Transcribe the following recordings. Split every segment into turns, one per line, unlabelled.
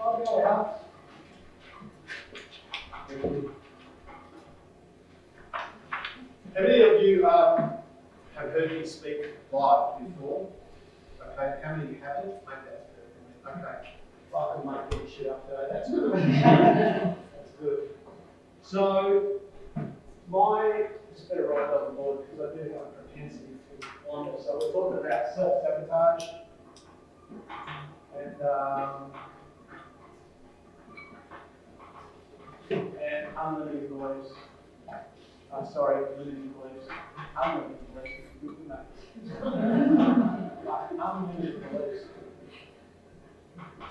Okay, huh? How many of you have heard me speak live before? Okay, how many haven't? Make that clear. Okay, if I can make any shit up today, that's good. That's good. So, just better write it on the board because I do have a propensity to wander. So we're talking about self-sabotage and unlimited beliefs. Limiting beliefs. Unlimited beliefs. Good unlimited beliefs.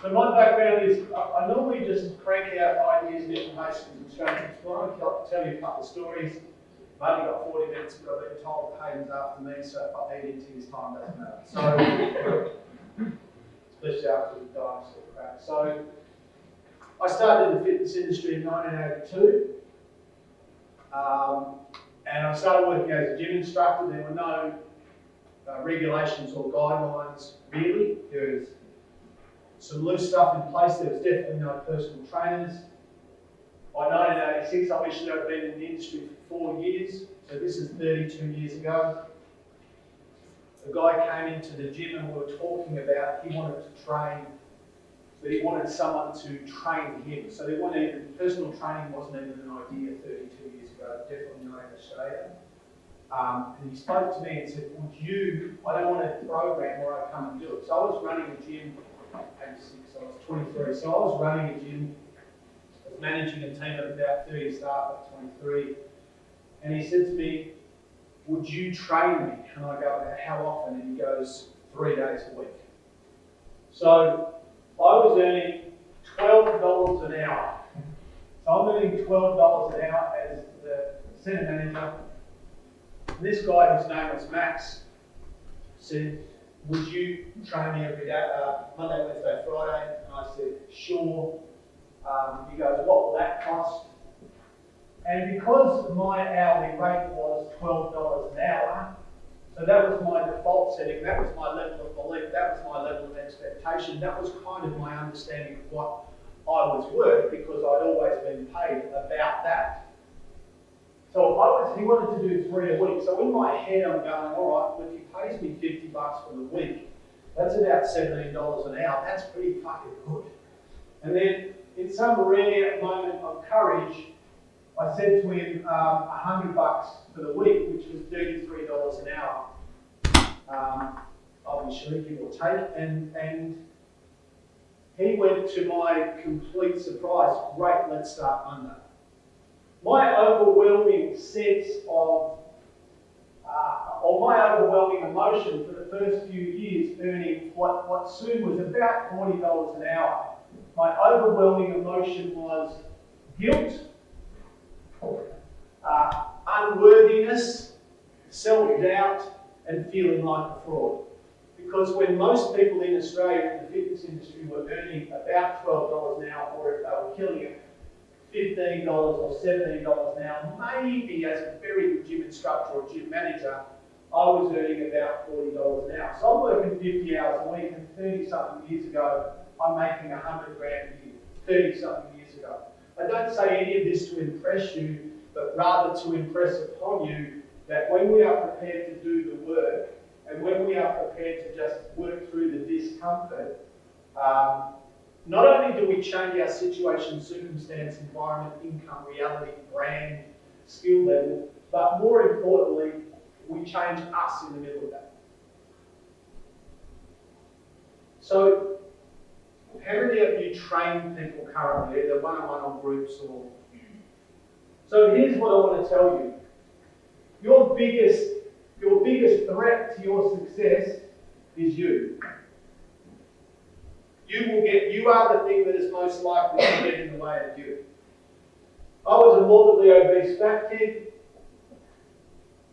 So my background is I normally just crank out ideas and information and strategies. Well, I'll tell you a couple of stories. I've only got 40 minutes, but I've been told Hayden's after me, so if I eat into his time, doesn't matter. So, especially after the dinosaur crash. So, I started in the fitness industry in 1982, and I started working as a gym instructor. There were no regulations or guidelines, really. There was some loose stuff in place. There was definitely no personal trainers. By 1986, I wish I'd been in the industry for 4 years, so this is 32 years ago. A guy came into the gym and we were talking about he wanted to train, but he wanted someone to train him. So personal training wasn't even an idea 32 years ago, definitely not in Australia. And he spoke to me and said, I don't want a program where I come and do it. So I was running a gym at 86, I was 23, so I was running a gym, managing a team of about 30 staff at 23, and he said to me, would you train me? And I go, how often? And he goes, 3 days a week. So I was earning $12 an hour. So I'm earning $12 an hour as the centre manager. And this guy, whose name was Max, said, would you train me every day, Monday, Wednesday, Friday? And I said, sure. He goes, what will that cost? And because my hourly rate was $12 an hour, so that was my default setting, that was my level of belief, that was my level of expectation, that was kind of my understanding of what I was worth because I'd always been paid about that. So he wanted to do 3 a week. So in my head I'm going, all right, well, if he pays me $50 for the week, that's about $17 an hour. That's pretty fucking good. And then in some rare moment of courage, I said to him $100 for the week, which was $33 an hour, obviously, give or take. And he went, to my complete surprise, great, let's start Monday. My overwhelming sense of, or my overwhelming emotion for the first few years earning what soon was about $40 an hour, my overwhelming emotion was guilt, unworthiness, self-doubt, and feeling like a fraud. Because when most people in Australia in the fitness industry were earning about $12 an hour, or if they were killing it, $15 or $17 an hour, maybe as a very good gym instructor or gym manager, I was earning about $40 an hour. So I'm working 50 hours a week, and 30-something years ago, I'm making $100 grand a year, 30-something years ago. I don't say any of this to impress you, but rather to impress upon you that when we are prepared to do the work, and when we are prepared to just work through the discomfort, not only do we change our situation, circumstance, environment, income, reality, brand, skill level, but more importantly, we change us in the middle of that. So, how many of you train people currently, either one-on-one or groups or... So here's what I want to tell you. Your biggest threat to your success is you. You are the thing that is most likely to get in the way of you. I was a morbidly obese fat kid.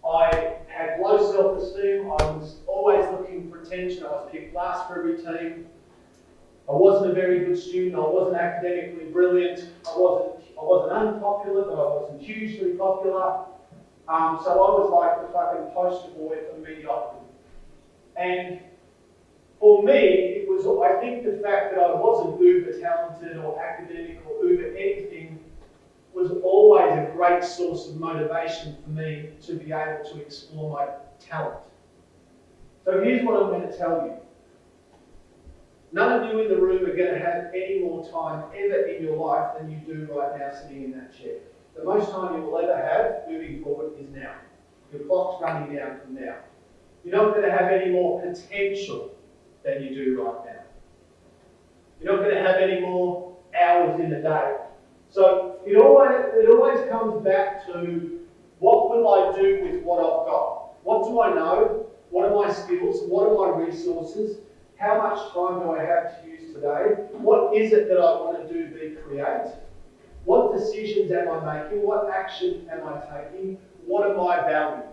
I had low self-esteem. I was always looking for attention. I was picked last for every team. I wasn't a very good student. I wasn't academically brilliant. I wasn't unpopular, but I wasn't hugely popular. So I was like the fucking poster boy for mediocrity. And for me, it was look, I think the fact that I wasn't uber talented or academic or uber anything was always a great source of motivation for me to be able to explore my talent. So here's what I'm going to tell you. None of you in the room are going to have any more time ever in your life than you do right now sitting in that chair. The most time you will ever have moving forward is now. Your clock's running down from now. You're not going to have any more potential than you do right now. You're not going to have any more hours in a day. So it always comes back to, what will I do with what I've got? What do I know? What are my skills? What are my resources? How much time do I have to use today? What is it that I want to do, be, create? What decisions am I making? What action am I taking? What are my values?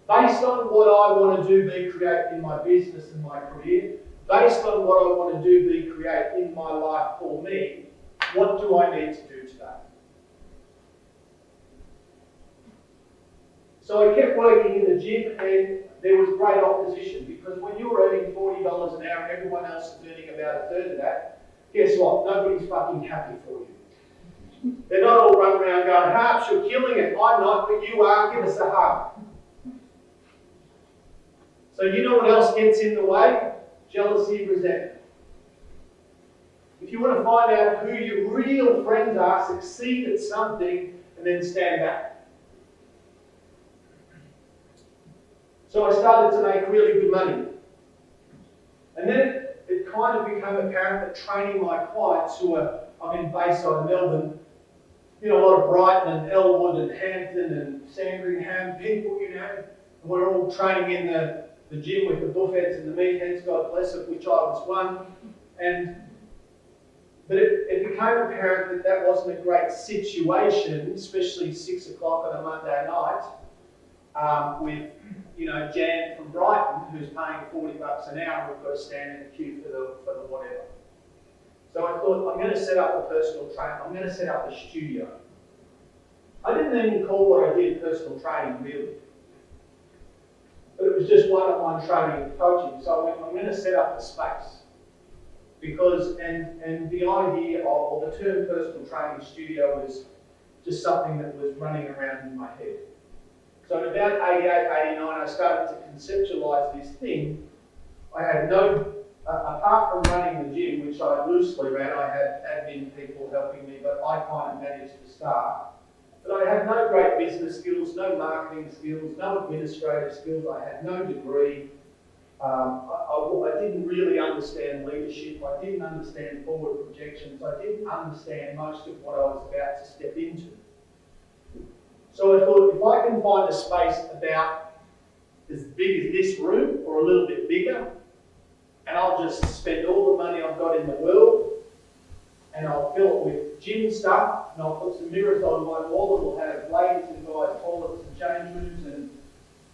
Based on what I want to do, be, create in my business and my career, based on what I want to do, be, create in my life for me, what do I need to do today? So I kept working in the gym, and there was great opposition, because when you're earning $40 an hour and everyone else is earning about a third of that, guess what? Nobody's fucking happy for you. They're not all running around going, Harps, you're killing it. I'm not, but you are. Give us a hug. So you know what else gets in the way? Jealousy, resentment. If you want to find out who your real friends are, succeed at something and then stand back. So I started to make really good money. And then it kind of became apparent that training my clients who are, I'm in Bayside, Melbourne, a lot of Brighton and Elwood and Hampton and Sandringham people, and we're all training in the gym with the buffheads and the meatheads, God bless it, which I was one. But it became apparent that that wasn't a great situation, especially 6 o'clock on a Monday night, with Jan from Brighton, who's paying $40 an hour, and we've got to stand in the queue for the whatever. So I thought, I'm going to set up a personal trainer. I'm going to set up a studio. I didn't even call what I did personal training, really. But it was just one-on-one training and coaching. So I went, I'm going to set up a space. Because, and the idea of, or the term personal training studio was just something that was running around in my head. So in about 88, 89, I started to conceptualize this thing. I had apart from running the gym, which I loosely ran, I had admin people helping me, but I kind of managed the staff. But I had no great business skills, no marketing skills, no administrative skills. I had no degree. I didn't really understand leadership. I didn't understand forward projections. I didn't understand most of what I was about to step into. So I thought, if I can find a space about as big as this room or a little bit bigger, and I'll just spend all the money I've got in the world, and I'll fill it with gym stuff, and I'll put some mirrors on my wall that will have ladies and guys toilets and change rooms,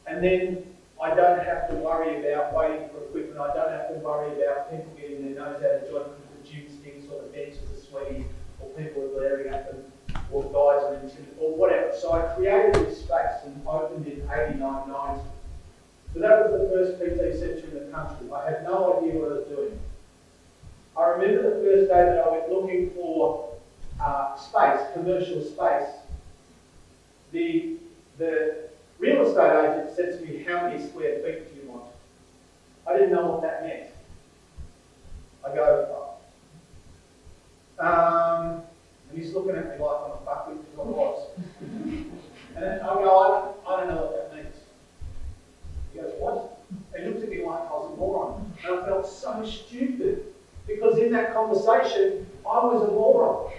and then I don't have to worry about waiting for equipment. I don't have to worry about people getting their nose out of joint because the gym stinks or the benches are sweaty or people are glaring at them or guys are intimidated or whatever. So I created this space and opened in 89, 90. So that was the first PT centre in the country. I had no idea what I was doing. I remember the first day that I went looking for space, commercial space. The real estate agent said to me, how many square feet do you want? I didn't know what that meant. I go, and he's looking at me like I'm a fuckwit because I was. And I go, I don't know what that means. He goes, what? He looked at me like I was a moron. And I felt so stupid because in that conversation, I was a moron.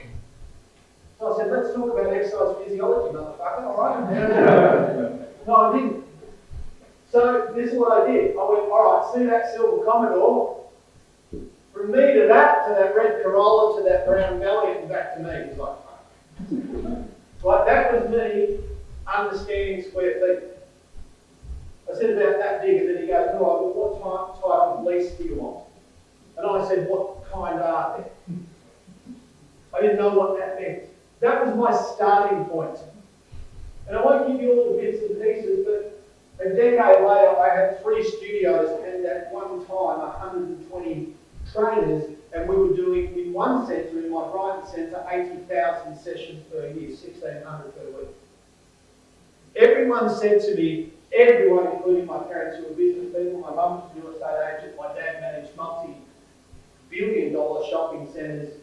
So I said, let's talk about exercise physiology, motherfucker, all right? No, I didn't. So this is what I did. I went, all right, see that silver Commodore? From me to that red Corolla, to that brown Valiant, and back to me. It was like, right, that was me understanding square feet. I said about that big, and then he goes, all right, well, what type of lease do you want? And I said, what kind are they? I didn't know what that meant. That was my starting point. And I won't give you all the bits and pieces, but a decade later I had 3 studios and at one time 120 trainers, and we were doing, in one centre, in my private centre, 80,000 sessions per year, 1,600 per week. Everyone said to me, everyone, including my parents who were business people, my mum was a real estate agent, my dad managed multi-billion-dollar shopping centres,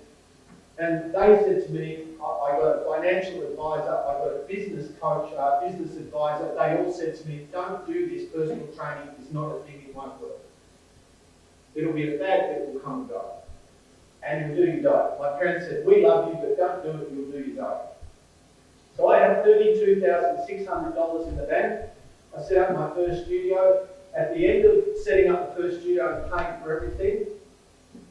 and they said to me, I got a financial advisor, I got a business coach, business advisor. They all said to me, don't do this, personal training is not a thing, it won't work. It'll be a fad that will come and go. And you'll do your dough. My parents said, we love you, but don't do it, you'll do your dough. So I had $32,600 in the bank. I set up my first studio. At the end of setting up the first studio and paying for everything,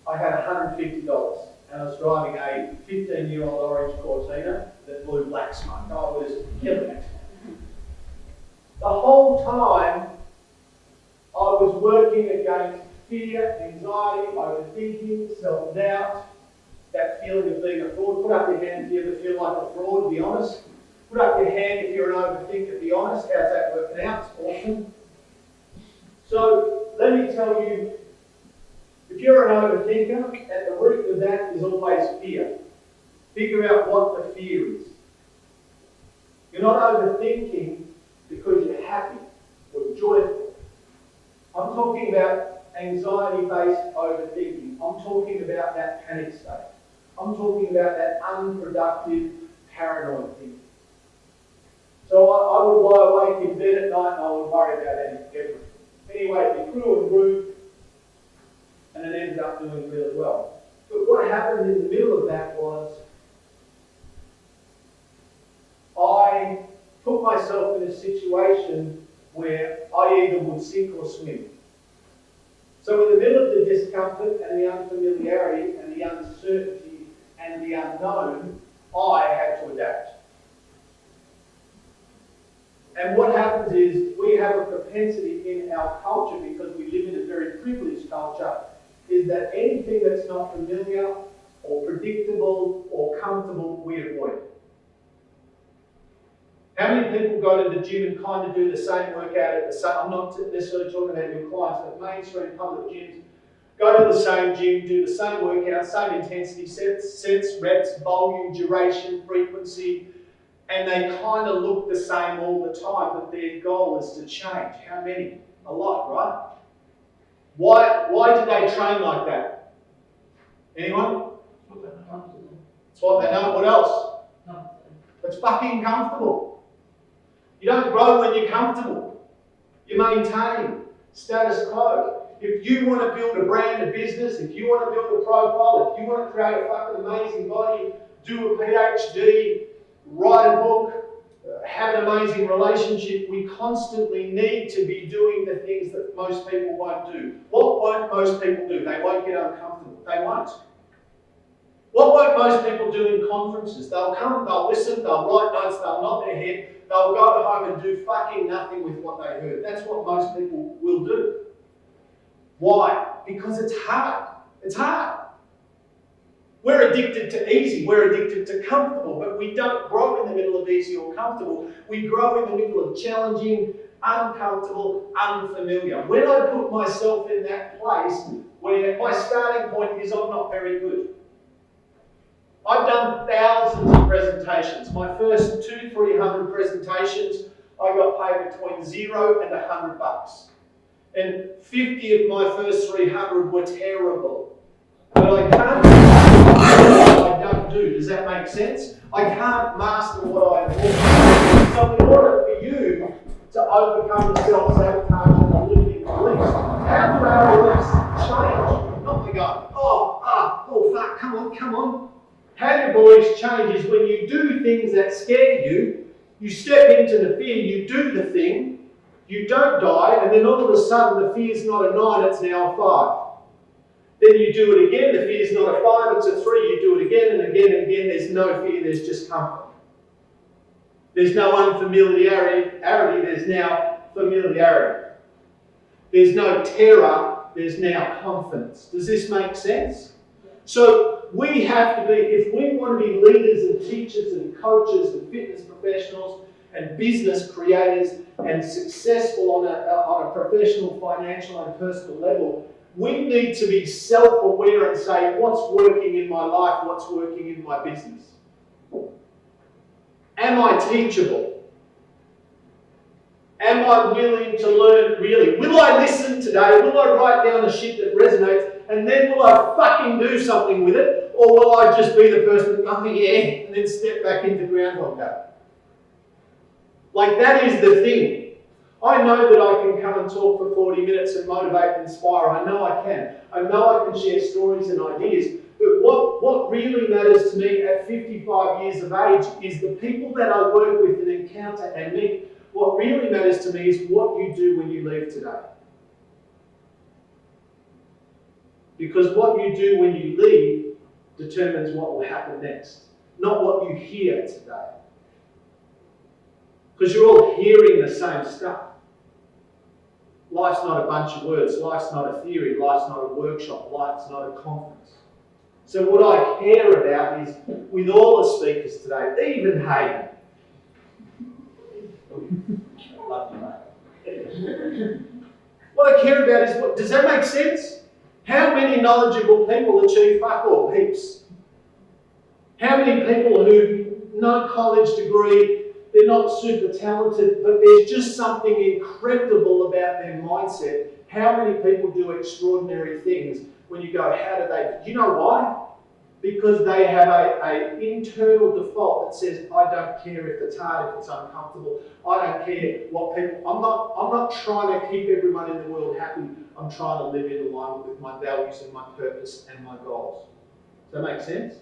I had $150. And I was driving a 15-year-old orange Cortina that blew black smoke. I was killing it. The whole time, I was working against fear, anxiety, overthinking, self-doubt, that feeling of being a fraud. Put up your hand if you ever feel like a fraud, be honest. Put up your hand if you're an overthinker, be honest. How's that working out? It's awesome. So, let me tell you, if you're an overthinker, at the root of that is always fear. Figure out what the fear is. You're not overthinking because you're happy or joyful. I'm talking about anxiety-based overthinking. I'm talking about that panic state. I'm talking about that unproductive, paranoid thinking. So I would lie awake in bed at night and I would worry about everything. Anyway, it grew and grew, and it ended up doing really well. But what happened in the middle of that was I put myself in a situation where I either would sink or swim. So in the middle of the discomfort and the unfamiliarity and the uncertainty and the unknown, I had to adapt. And what happens is we have a propensity in our culture, because we live in a very privileged culture, is that anything that's not familiar or predictable or comfortable, we avoid. How many people go to the gym and kind of do the same workout at the same, I'm not necessarily talking about your clients, but mainstream public gyms, go to the same gym, do the same workout, same intensity, sets, reps, volume, duration, frequency, and they kind of look the same all the time, but their goal is to change. How many? A lot, right? Why do they train like that? Anyone? It's what they know. What else? It's fucking comfortable. You don't grow when you're comfortable. You maintain status quo. If you want to build a brand, a business, if you want to build a profile, if you want to create a fucking amazing body, do a PhD, write a book, have an amazing relationship, we constantly need to be doing the things that most people won't do. What won't most people do? They won't get uncomfortable. They won't. What won't most people do in conferences? They'll come, they'll listen, they'll write notes, they'll nod their head, they'll go home and do fucking nothing with what they heard. That's what most people will do. Why? Because it's hard. It's hard. We're addicted to easy, we're addicted to comfortable, but we don't grow in the middle of easy or comfortable. We grow in the middle of challenging, uncomfortable, unfamiliar. When I put myself in that place where my starting point is I'm not very good. I've done thousands of presentations. My first 200-300 presentations, I got paid between $0 and $100. And 50 of my first 300 were terrible. But I can't master what I don't do. Does that make sense? I can't master what I avoid. So in order for you to overcome the self-sabotage and the limiting beliefs, how do our beliefs change? Not to go, oh fuck, come on. How your beliefs change is when you do things that scare you, you step into the fear, you do the thing, you don't die, and then all of a sudden the fear's not a 9, it's now a 5. Then you do it again, the fear's not a 5, it's a 3, you do it again and again and again, there's no fear, there's just comfort. There's no unfamiliarity, there's now familiarity. There's no terror, there's now confidence. Does this make sense? So we have to be, if we want to be leaders and teachers and coaches and fitness professionals and business creators and successful on a professional, financial and personal level, we need to be self-aware and say, what's working in my life, what's working in my business? Am I teachable? Am I willing to learn really? Will I listen today? Will I write down the shit that resonates? And then will I fucking do something with it? Or will I just be the person, oh yeah, and then step back into Groundhog Day? Like, that is the thing. I know that I can come and talk for 40 minutes and motivate and inspire. I know I can. I know I can share stories and ideas. But what really matters to me at 55 years of age is the people that I work with and encounter and meet. What really matters to me is what you do when you leave today. Because what you do when you leave determines what will happen next, not what you hear today. Because you're all hearing the same stuff. Life's not a bunch of words. Life's not a theory. Life's not a workshop. Life's not a conference. So what I care about is, with all the speakers today, even Hayden. Love you, mate. What I care about is, does that make sense? How many knowledgeable people achieve fuck all? Heaps. How many people who no college degree, they're not super talented, but there's just something incredible about their mindset. How many people do extraordinary things when you go, how do they? Do you know why? Because they have an internal default that says, I don't care if it's hard, if it's uncomfortable. I don't care what people. I'm not trying to keep everyone in the world happy. I'm trying to live in alignment with my values and my purpose and my goals. Does that make sense?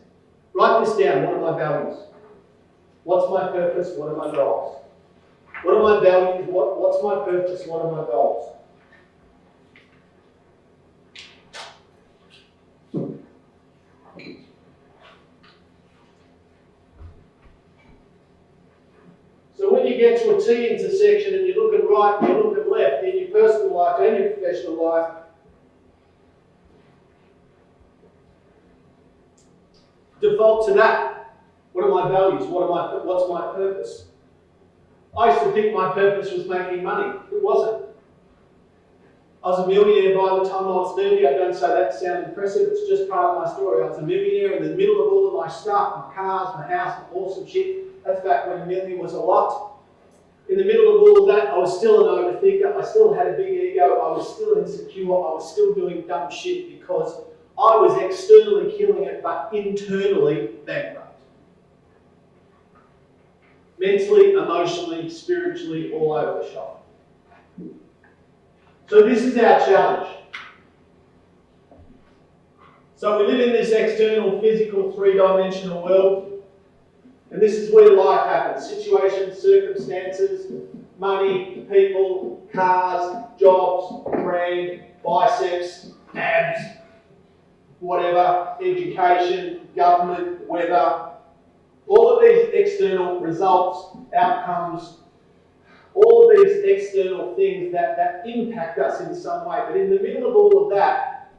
Write this down. What are my values? What's my purpose? What are my goals? What are my values? What's my purpose? What are my goals? So when you get to a T intersection and you're looking right and you're looking left in your personal life and your professional life, default to that. What are my values? What's my purpose? I used to think my purpose was making money. It wasn't. I was a millionaire by the time I was 30. I don't say that to sound impressive. It's just part of my story. I was a millionaire in the middle of all of my stuff, my cars, my house, my awesome shit. That's back when a million was a lot. In the middle of all of that, I was still an overthinker. I still had a big ego. I was still insecure. I was still doing dumb shit because I was externally killing it, but internally bankrupt. Mentally, emotionally, spiritually, all over the shop. So this is our challenge. So we live in this external, physical, three-dimensional world, and this is where life happens. Situations, circumstances, money, people, cars, jobs, brand, biceps, abs, whatever, education, government, weather, all of these external results, outcomes, all of these external things that impact us in some way. But in the middle of all of that,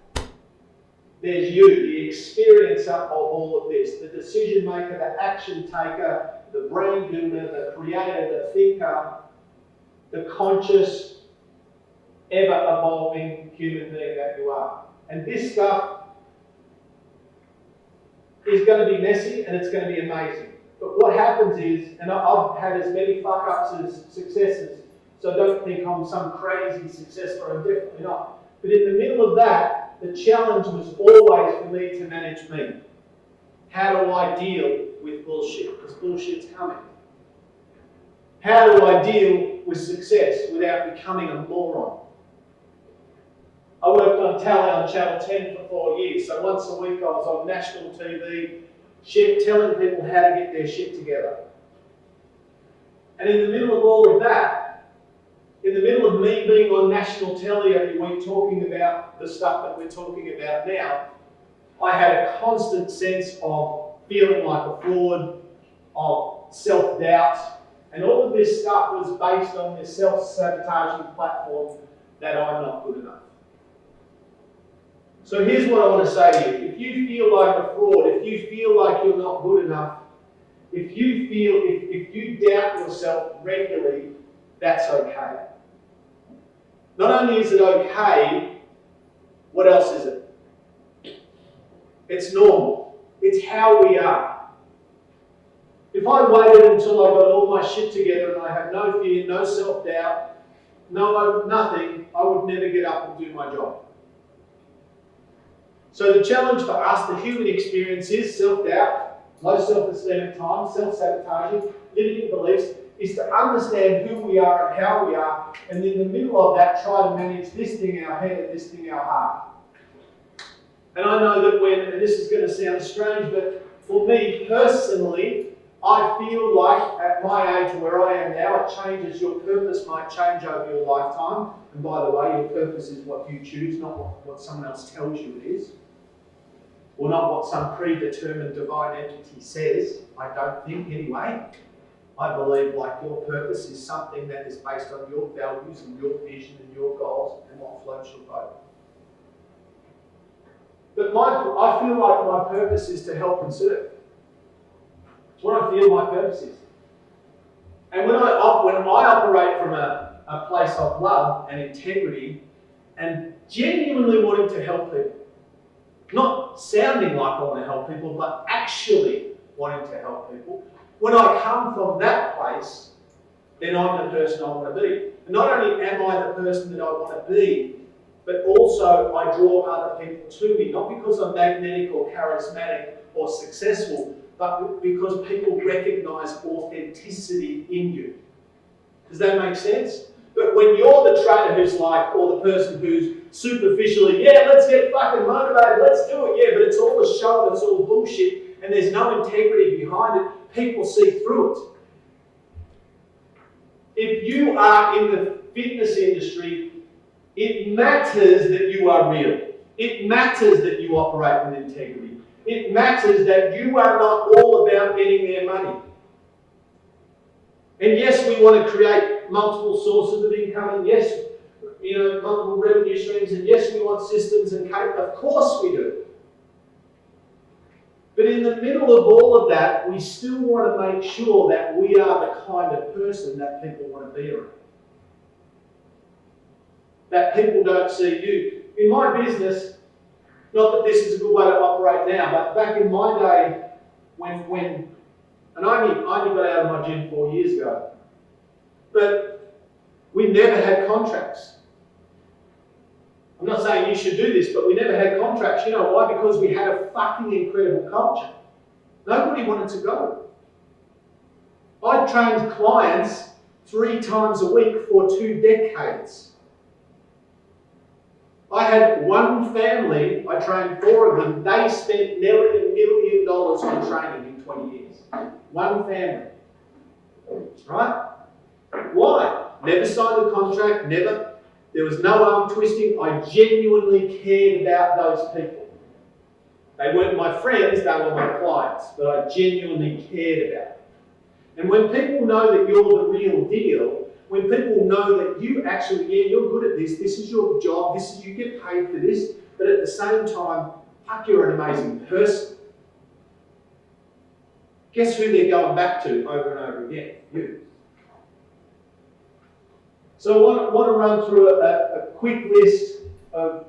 there's you, the experiencer of all of this, the decision maker, the action taker, the brain builder, the creator, the thinker, the conscious, ever-evolving human being that you are. And this stuff is going to be messy and it's going to be amazing. But what happens is, and I've had as many fuck-ups as successes, so don't think I'm some crazy success story, I'm definitely not. But in the middle of that, the challenge was always for me to manage me. How do I deal with bullshit? Because bullshit's coming. How do I deal with success without becoming a moron? I worked on Tally on Channel 10 for 4 years, so once a week I was on national TV, telling people how to get their shit together. And in the middle of all of that, in the middle of me being on national telly every week talking about the stuff that we're talking about now, I had a constant sense of feeling like a fraud, of self-doubt, and all of this stuff was based on this self-sabotaging platform that I'm not good enough. So here's what I want to say to you. If you feel like a fraud, if you feel like you're not good enough, if you doubt yourself regularly, that's okay. Not only is it okay, What else is it? It's normal. It's how we are. If I waited until I got all my shit together and I had no fear, no self-doubt, nothing, I would never get up and do my job. So the challenge for us, the human experience, is self-doubt, low self-esteem at times, self-sabotaging, limiting beliefs, is to understand who we are and how we are, and in the middle of that, try to manage this thing in our head and this thing in our heart. And I know that and this is going to sound strange, but for me personally, I feel like at my age where I am now, it changes. Your purpose might change over your lifetime. And by the way, your purpose is what you choose, not what someone else tells you it is. Or not what some predetermined divine entity says. I don't think anyway. I believe like your purpose is something that is based on your values and your vision and your goals and what floats your boat. But I feel like my purpose is to help and serve. It's what I feel my purpose is. And when I operate from a place of love and integrity and genuinely wanting to help people, not sounding like I want to help people, but actually wanting to help people, when I come from that place, then I'm the person I want to be. And not only am I the person that I want to be, but also I draw other people to me, not because I'm magnetic or charismatic or successful, but because people recognise authenticity in you. Does that make sense? But when you're the trainer who's like, or the person who's superficially, yeah, let's get fucking motivated, let's do it, yeah, but it's all a show and it's all bullshit, and there's no integrity behind it, people see through it. If you are in the fitness industry, it matters that you are real. It matters that you operate with integrity. It matters that you are not all about getting their money. And yes, we want to create multiple sources of income, and yes, multiple revenue streams, and yes, we want systems and of course we do. But in the middle of all of that, we still want to make sure that we are the kind of person that people want to be around. That people don't see you. In my business, not that this is a good way to operate now, but back in my day, and I only got out of my gym 4 years ago, but we never had contracts. I'm not saying you should do this, but we never had contracts. You know why? Because we had a fucking incredible culture. Nobody wanted to go. I trained clients 3 times a week for 2 decades. I had one family, I trained 4 of them, they spent nearly $1 million on training in 20 years. One family. Right? Why? Never signed a contract, never. There was no arm twisting. I genuinely cared about those people. They weren't my friends, they were my clients, but I genuinely cared about them. And when people know that you're the real deal, when people know that you actually, yeah, you're good at this is your job, you get paid for this, but at the same time, fuck, you're an amazing person. Guess who they're going back to over and over again? You. So I want to run through a quick list of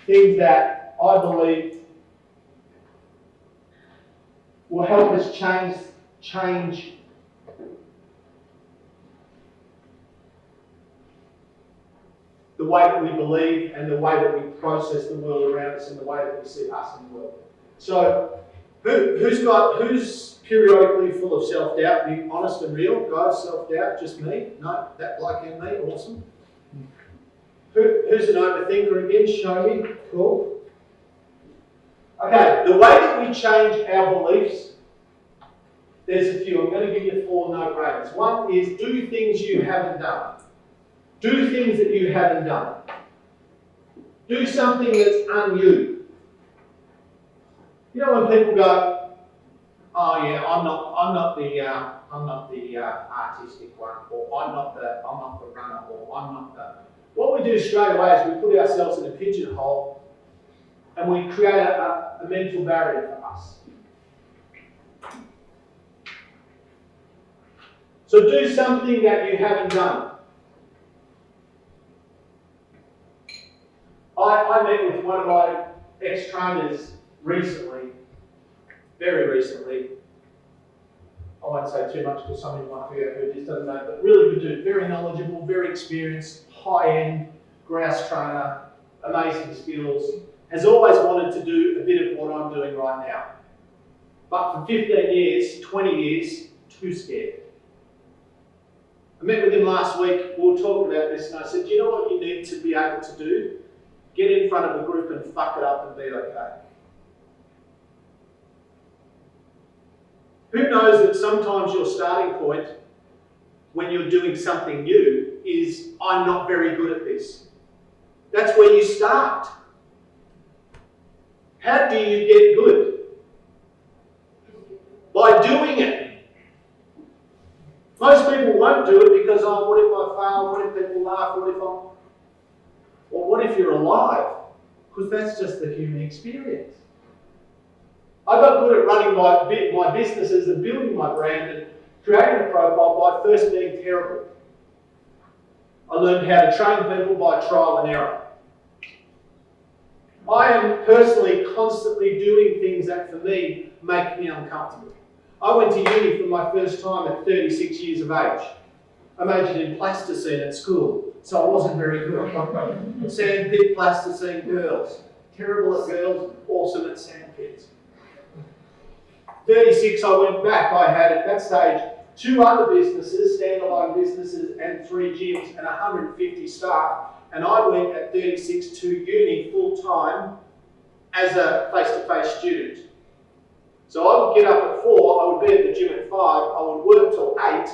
things that I believe will help us change the way that we believe and the way that we process the world around us and the way that we see us in the world. So, who's periodically full of self-doubt? Be honest and real, guys. Self-doubt, just me? No, that like and me, awesome. Who's an overthinker again? Show me. Cool. Okay, the way that we change our beliefs, there's a few. I'm going to give you 4 no-brainers. One is do things you haven't done. Do things that you haven't done. Do something that's un-you. You know when people go, oh yeah, I'm not the artistic one, or I'm not the runner, or I'm not the. What we do straight away is we put ourselves in a pigeonhole, and we create a mental barrier for us. So do something that you haven't done. I met with one of my ex-trainers recently, very recently. I won't say too much because some of you might figure out who just doesn't know, but really good dude, very knowledgeable, very experienced, high-end grouse trainer, amazing skills, has always wanted to do a bit of what I'm doing right now. But for 15 years, 20 years, too scared. I met with him last week, we were talking about this, and I said, do you know what you need to be able to do? Get in front of a group and fuck it up and be okay. Who knows that sometimes your starting point when you're doing something new is, I'm not very good at this. That's where you start. How do you get good? By doing it. Most people won't do it because, oh, what if I fail? What if people laugh? What if I'm... Well, what if you're alive? Because that's just the human experience. I got good at running my businesses and building my brand and creating a profile by first being terrible. I learned how to train people by trial and error. I am personally constantly doing things that for me make me uncomfortable. I went to uni for my first time at 36 years of age. I majored in plasticine at school, so I wasn't very good. Sandpit plasticine girls. Terrible at girls, awesome at sandpits. 36, I went back. I had at that stage 2 other businesses, standalone businesses, and 3 gyms and 150 staff. And I went at 36 to uni full time as a face-to-face student. So I would get up at 4, I would be at the gym at 5, I would work till 8,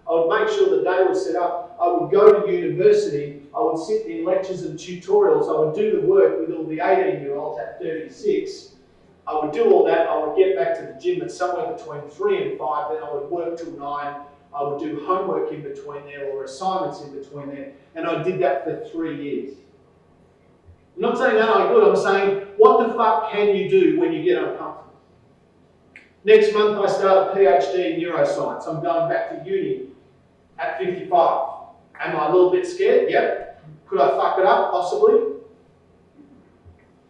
I would make sure the day was set up, I would go to university, I would sit in lectures and tutorials, I would do the work with all the 18-year-olds at 36. I would do all that, I would get back to the gym at somewhere between 3 and 5, then I would work till 9, I would do homework in between there or assignments in between there, and I did that for 3 years. I'm not saying that I'm good, I'm saying what the fuck can you do when you get uncomfortable? Next month I start a PhD in neuroscience. I'm going back to uni at 55. Am I a little bit scared? Yep. Could I fuck it up? Possibly.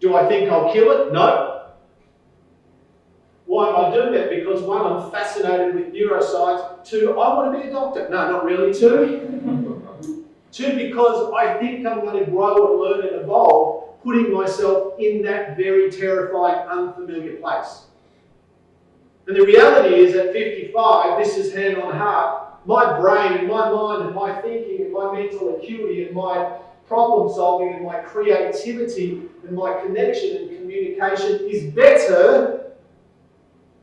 Do I think I'll kill it? No. Why am I doing that? Because 1, I'm fascinated with neuroscience. 2, I want to be a doctor. No, not really. 2, because I think I'm going to grow and learn and evolve, putting myself in that very terrifying, unfamiliar place. And the reality is at 55, this is hand on heart, my brain and my mind and my thinking and my mental acuity and my problem solving and my creativity and my connection and communication is better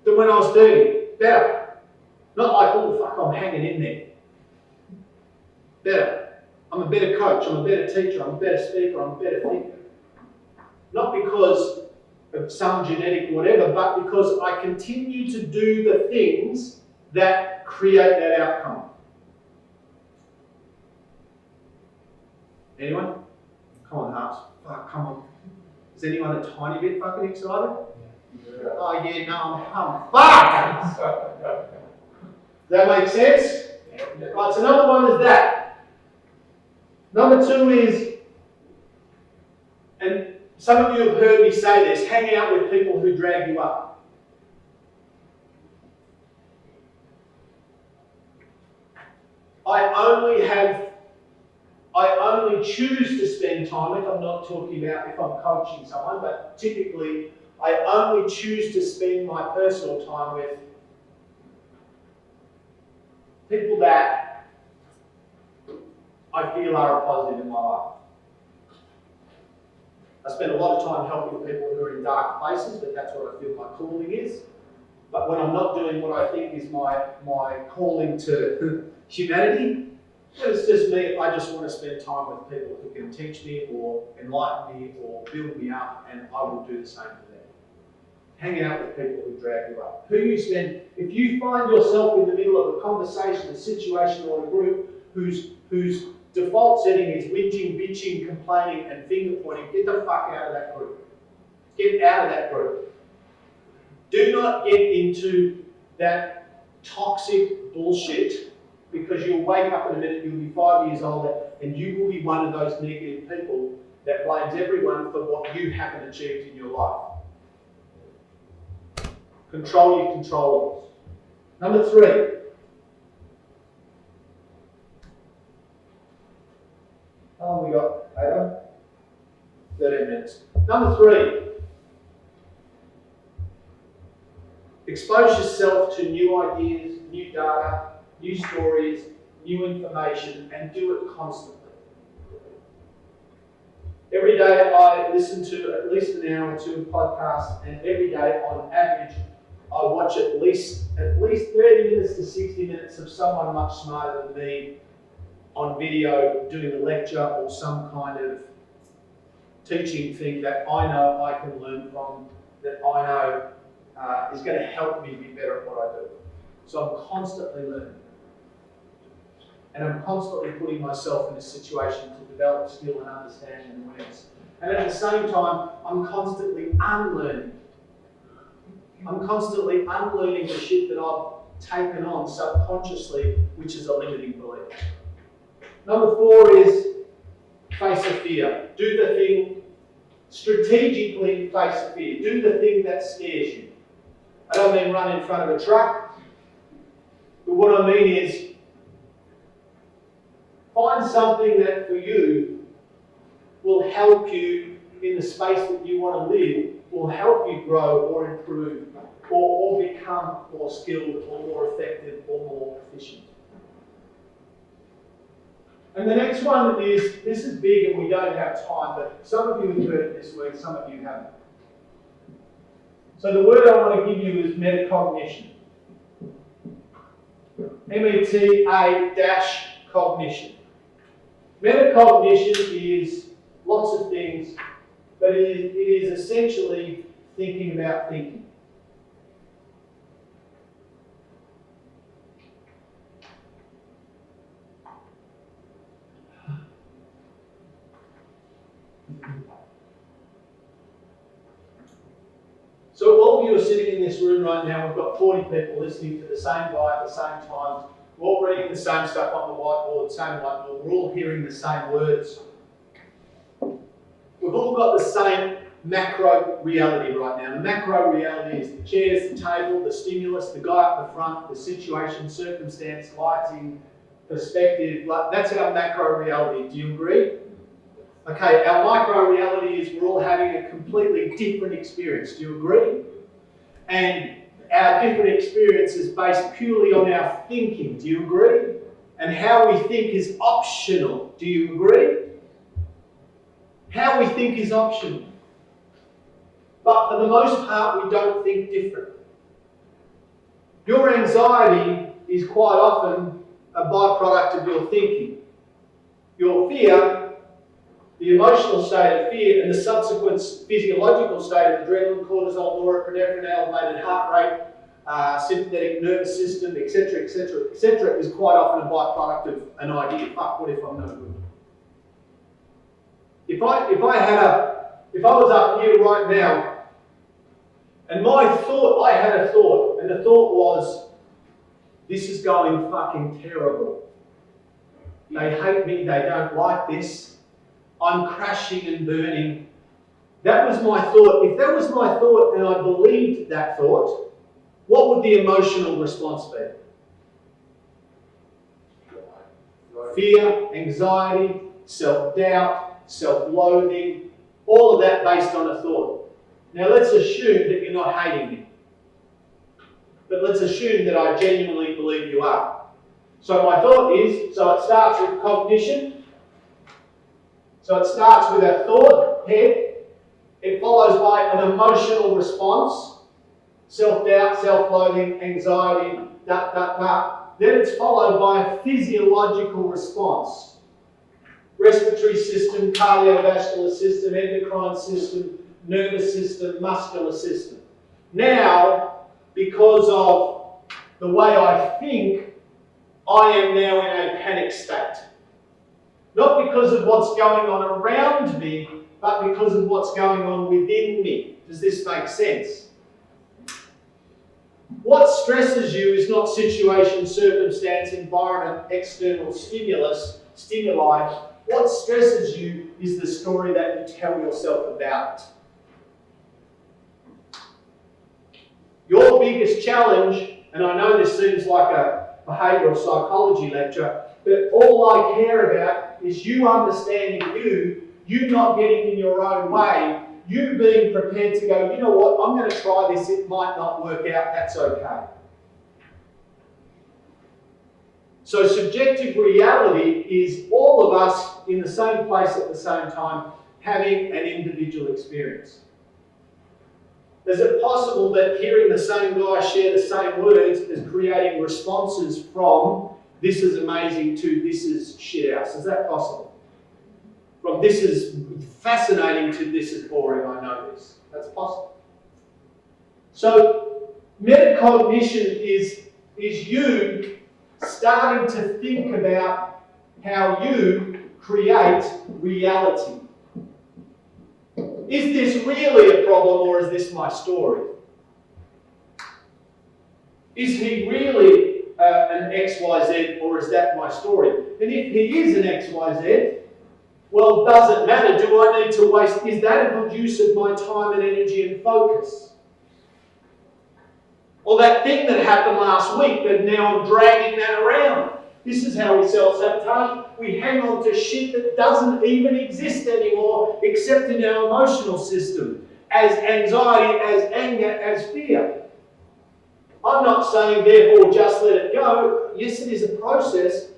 than when I was 30. Better. Not like, oh fuck, I'm hanging in there. Better. I'm a better coach, I'm a better teacher, I'm a better speaker, I'm a better thinker. Not because of some genetic whatever, but because I continue to do the things that create that outcome. Anyone? Come on, Harps. Fuck, come on. Is anyone a tiny bit fucking excited? Yeah. Oh yeah, no, I'm fuck! Does that make sense? Yeah. Right, so number 1 is that. Number 2 is, and some of you have heard me say this, hang out with people who drag you up. I only choose to spend time with, I'm not talking about if I'm coaching someone, but typically I only choose to spend my personal time with people that I feel are a positive in my life. I spend a lot of time helping people who are in dark places, but that's what I feel my calling is. But when I'm not doing what I think is my calling to humanity, it's just me. I just want to spend time with people who can teach me or enlighten me or build me up, and I will do the same for them. Hang out with people who drag you up. Who you spend, if you find yourself in the middle of a conversation, a situation, or a group whose default setting is whinging, bitching, complaining, and finger pointing, get the fuck out of that group. Get out of that group. Do not get into that toxic bullshit, because you'll wake up in a minute, you'll be 5 years older, and you will be one of those negative people that blames everyone for what you haven't achieved in your life. Control your controllables. Number 3. Oh, we got 13 minutes. Number 3. Expose yourself to new ideas, new data, new stories, new information, and do it constantly. Every day I listen to at least an hour or 2 of podcasts, and every day on average I watch at least 30 minutes to 60 minutes of someone much smarter than me on video doing a lecture or some kind of teaching thing that I know I can learn from, that I know is going to help me be better at what I do. So I'm constantly learning. And I'm constantly putting myself in a situation to develop skill and understanding and awareness. And at the same time, I'm constantly unlearning. I'm constantly unlearning the shit that I've taken on subconsciously, which is a limiting belief. Number 4 is face a fear. Do the thing, strategically face a fear. Do the thing that scares you. I don't mean run in front of a truck, but what I mean is find something that for you will help you in the space that you want to live, will help you grow or improve or become more skilled or more effective or more efficient. And the next one is, this is big and we don't have time, but some of you have heard it this week, some of you haven't. So the word I want to give you is metacognition. META-cognition. Metacognition is lots of things, but it is essentially thinking about thinking. So all of you are sitting in this room right now, we've got 40 people listening to the same guy at the same time. We're all reading the same stuff on the whiteboard, we're all hearing the same words. We've all got the same macro reality right now. The macro reality is the chairs, the table, the stimulus, the guy up the front, the situation, circumstance, lighting, perspective. That's our macro reality. Do you agree? Okay, our micro reality is we're all having a completely different experience. Do you agree? And our different experience is based purely on our thinking. Do you agree? And how we think is optional. Do you agree? How we think is optional. But for the most part, we don't think different. Your anxiety is quite often a byproduct of your thinking. Your fear, the emotional state of fear, and the subsequent physiological state of adrenaline, cortisol, norepinephrine, elevated heart rate, sympathetic nervous system, etc., etc., etc., is quite often a byproduct of an idea. Fuck, what if I'm no good? If I was up here right now, and I had a thought, and the thought was, this is going fucking terrible. They hate me, they don't like this. I'm crashing and burning. That was my thought. If that was my thought and I believed that thought, what would the emotional response be? Fear, anxiety, self-doubt, self-loathing, all of that based on a thought. Now let's assume that you're not hating me. But let's assume that I genuinely believe you are. So my thought is, so it starts with cognition. So it starts with a thought, head. It follows by an emotional response. Self-doubt, self-loathing, anxiety, Then it's followed by a physiological response. Respiratory system, cardiovascular system, endocrine system, nervous system, muscular system. Now, because of the way I think, I am now in a panic state. Not because of what's going on around me, but because of what's going on within me. Does this make sense? What stresses you is not situation, circumstance, environment, external stimuli. What stresses you is the story that you tell yourself about it. Your biggest challenge, and I know this seems like a behavioural psychology lecture, but all I care about is you understanding you not getting in your own way, you being prepared to go, you know what, I'm going to try this, it might not work out, that's okay. So subjective reality is all of us in the same place at the same time having an individual experience. Is it possible that hearing the same guy share the same words is creating responses from this is amazing to this is shit house? Is that possible? From this is fascinating to this is boring, I know this. That's possible. So metacognition is you starting to think about how you create reality. Is this really a problem or is this my story? Is he really an XYZ or is that my story? And if he is an XYZ, well, does it matter? Do I need to waste? Is that a good use of my time and energy and focus? Or that thing that happened last week that now I'm dragging that around. This is how we self-sabotage. We hang on to shit that doesn't even exist anymore except in our emotional system. As anxiety, as anger, as fear. I'm not saying therefore just let it go. Yes, it is a process.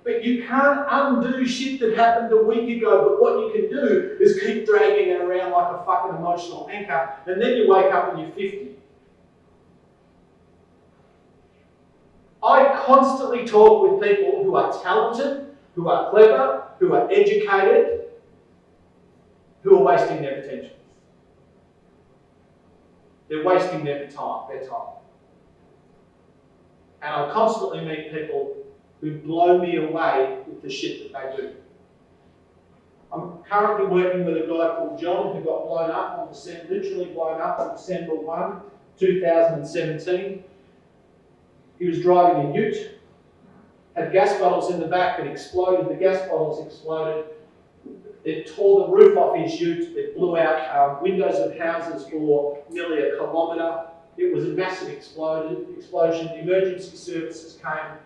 But you can't undo shit that happened a week ago. But what you can do is keep dragging it around like a fucking emotional anchor. And then you wake up and you're 50. I constantly talk with people who are talented, who are clever, who are educated, who are wasting their potential. They're wasting their time. And I constantly meet people who blow me away with the shit that they do. I'm currently working with a guy called John who got blown up on literally blown up on December 1, 2017. He was driving a ute, had gas bottles in the back that exploded. The gas bottles exploded. It tore the roof off his ute. It blew out windows of houses for nearly a kilometre. It was a massive explosion. The emergency services came.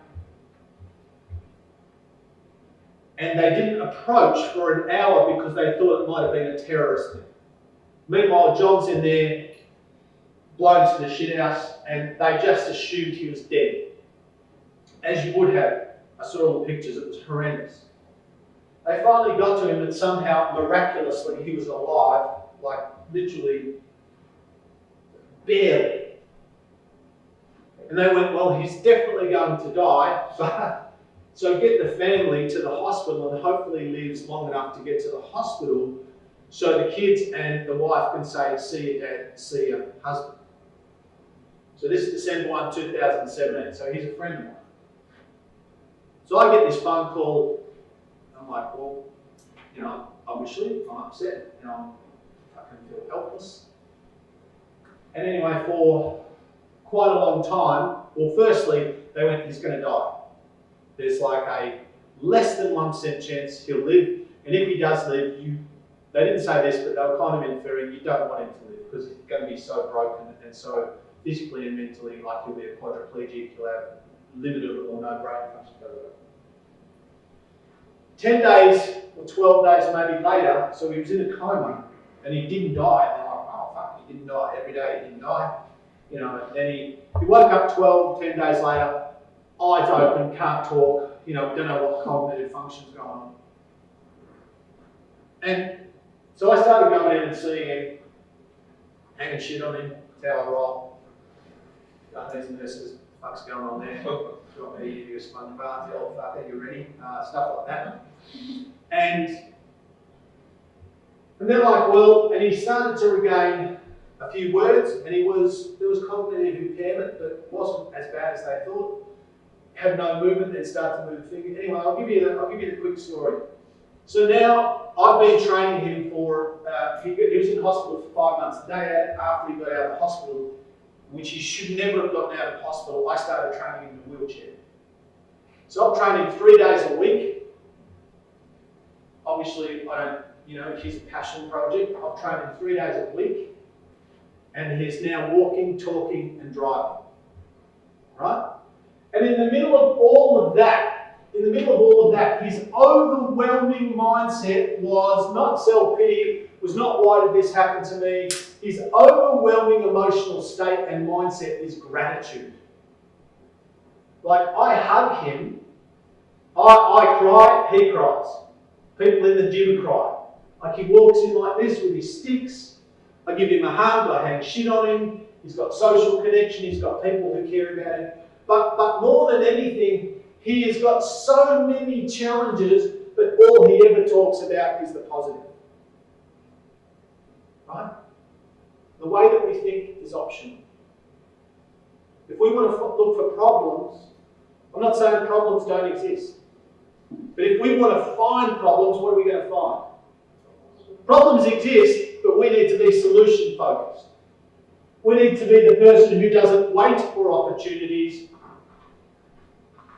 And they didn't approach for an hour because they thought it might have been a terrorist thing. Meanwhile, John's in there, blown to the shit house, and they just assumed he was dead. As you would have. I saw all the pictures, it was horrendous. They finally got to him and somehow, miraculously, he was alive, like literally, barely. And they went, well, he's definitely going to die, so get the family to the hospital and hopefully lives long enough to get to the hospital so the kids and the wife can say, see your dad, see your husband. So this is December 1, 2017, so he's a friend of mine. So I get this phone call, I'm like, well, obviously I'm upset, I can feel helpless. And anyway, for quite a long time, well, firstly, they went, he's going to die. There's like a less than 1% chance he'll live, and if he does live, they didn't say this, but they were kind of inferring, you don't want him to live because he's going to be so broken and so physically and mentally, like he'll be a quadriplegic, he'll have limited or no brain function. 10 days or 12 days maybe later, so he was in a coma and he didn't die. And they're like, oh fuck, he didn't die. Every day he didn't die. And then he woke up 10 days later, eyes open, can't talk, don't know what cognitive function's going on. And so I started going in and seeing him, hanging shit on him, that's how I roll. These nurses, what's going on there? Got me to do a sponge bath, the old fucker, you ready? Stuff like that. And they're like, well, and he started to regain a few words, and there was cognitive impairment, but wasn't as bad as they thought. Had no movement, then start to move the finger. Anyway, I'll give you the quick story. So now I've been training him for. He was in hospital for 5 months. The day after he got out of the hospital, which he should never have gotten out of hospital, I started training him in a wheelchair. So I've trained him 3 days a week. obviously, I don't, he's a passion project. I've trained him 3 days a week, and he's now walking, talking, and driving. Right? And in the middle of all of that, his overwhelming mindset was not self-pity, was not why did this happen to me. His overwhelming emotional state and mindset is gratitude. Like, I hug him, I cry, he cries. People in the gym cry. Like, he walks in like this with his sticks. I give him a hug, I hang shit on him. He's got social connection, he's got people who care about him. But more than anything, he has got so many challenges, but all he ever talks about is the positive. Right? The way that we think is optional. If we want to look for problems, I'm not saying problems don't exist. But if we want to find problems, what are we going to find? Problems exist, but we need to be solution focused. We need to be the person who doesn't wait for opportunities,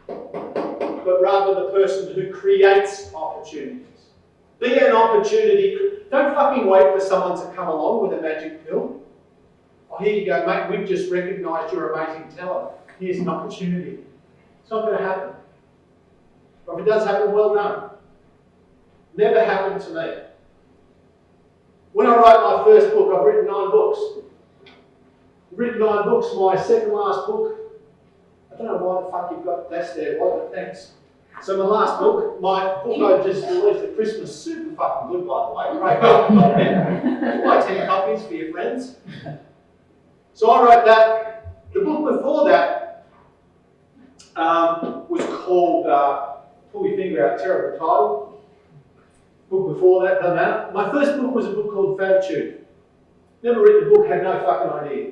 but rather the person who creates opportunities. Be an opportunity. Don't fucking wait for someone to come along with a magic pill. Oh, here you go, mate, we've just recognised your amazing talent. Here's an opportunity. It's not going to happen. Or if it does happen, well done. Never happened to me. When I wrote my first book, I've written 9 books. I've written 9 books. My second last book, I don't know why the fuck you've got that's there, why, but thanks. So my last book, my book I just released at Christmas, super fucking good by the way, great book. Buy 10 copies for your friends. So I wrote that. The book before that was called Pull Your Finger Out, terrible title. Book before that, doesn't matter. My first book was a book called Fatitude. Never written a book, had no fucking idea.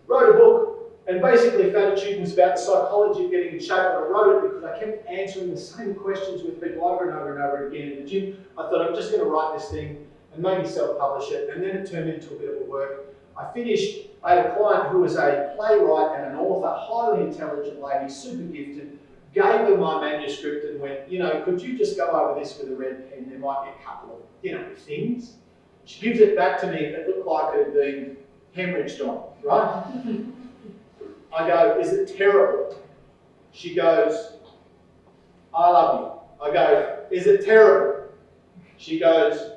Wrote a book, and basically Fatitude was about the psychology of getting in shape, and I wrote it because I kept answering the same questions with people over and over and over again in the gym. I thought I'm just going to write this thing and maybe self-publish it, and then it turned into a bit of a work. I had a client who was a playwright and an author, highly intelligent lady, super gifted, gave her my manuscript and went, could you just go over this with a red pen? There might be a couple of, things. She gives it back to me, it looked like it had been hemorrhaged on, right? I go, is it terrible? She goes, I love you. I go, is it terrible? She goes,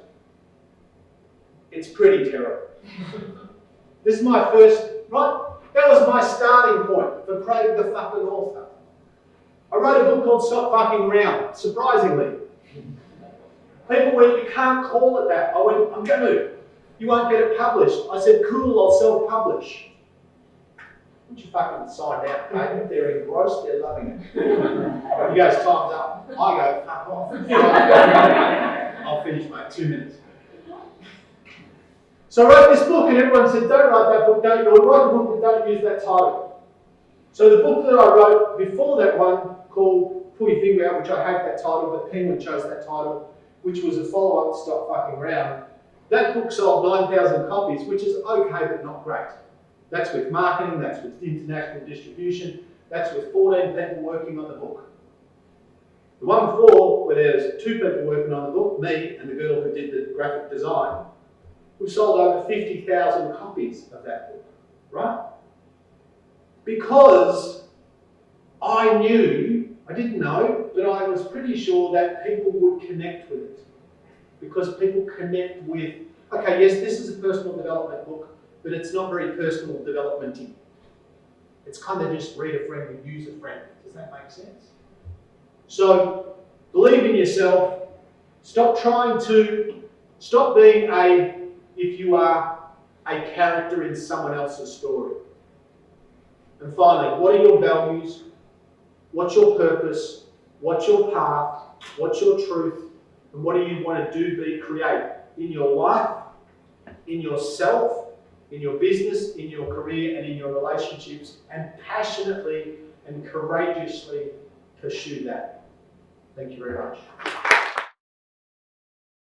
it's pretty terrible. This is my first, right? That was my starting point for Craig the fucking author. I wrote a book called Stop Fucking Around, surprisingly. People went, you can't call it that. I went, I'm going to. You won't get it published. I said, cool, I'll self-publish. Would you fucking sign out, mate? They're engrossed, they're loving it. He goes, time's up. I go, fuck off. I'll finish, mate, 2 minutes. So I wrote this book and everyone said, don't write that book, write the book but don't use that title. So the book that I wrote before that one, called Pull Your Finger Out, which I hate that title, but Penguin chose that title, which was a follow-up to Stop Fucking Around. That book sold 9,000 copies, which is okay but not great. That's with marketing, that's with international distribution, that's with 14 people working on the book. The one before, where there's 2 people working on the book, me and the girl who did the graphic design, we sold over 50,000 copies of that book, right? Because I knew, I didn't know, but I was pretty sure that people would connect with it. Because people connect with, okay, yes, this is a personal development book, but it's not very personal development-y. It's kind of just read a friend and use a friend. Does that make sense? So, believe in yourself. Stop being if you are a character in someone else's story. And finally, what are your values? What's your purpose? What's your path? What's your truth? And what do you want to do, be, create in your life, in yourself, in your business, in your career, and in your relationships, and passionately and courageously pursue that. Thank you very much.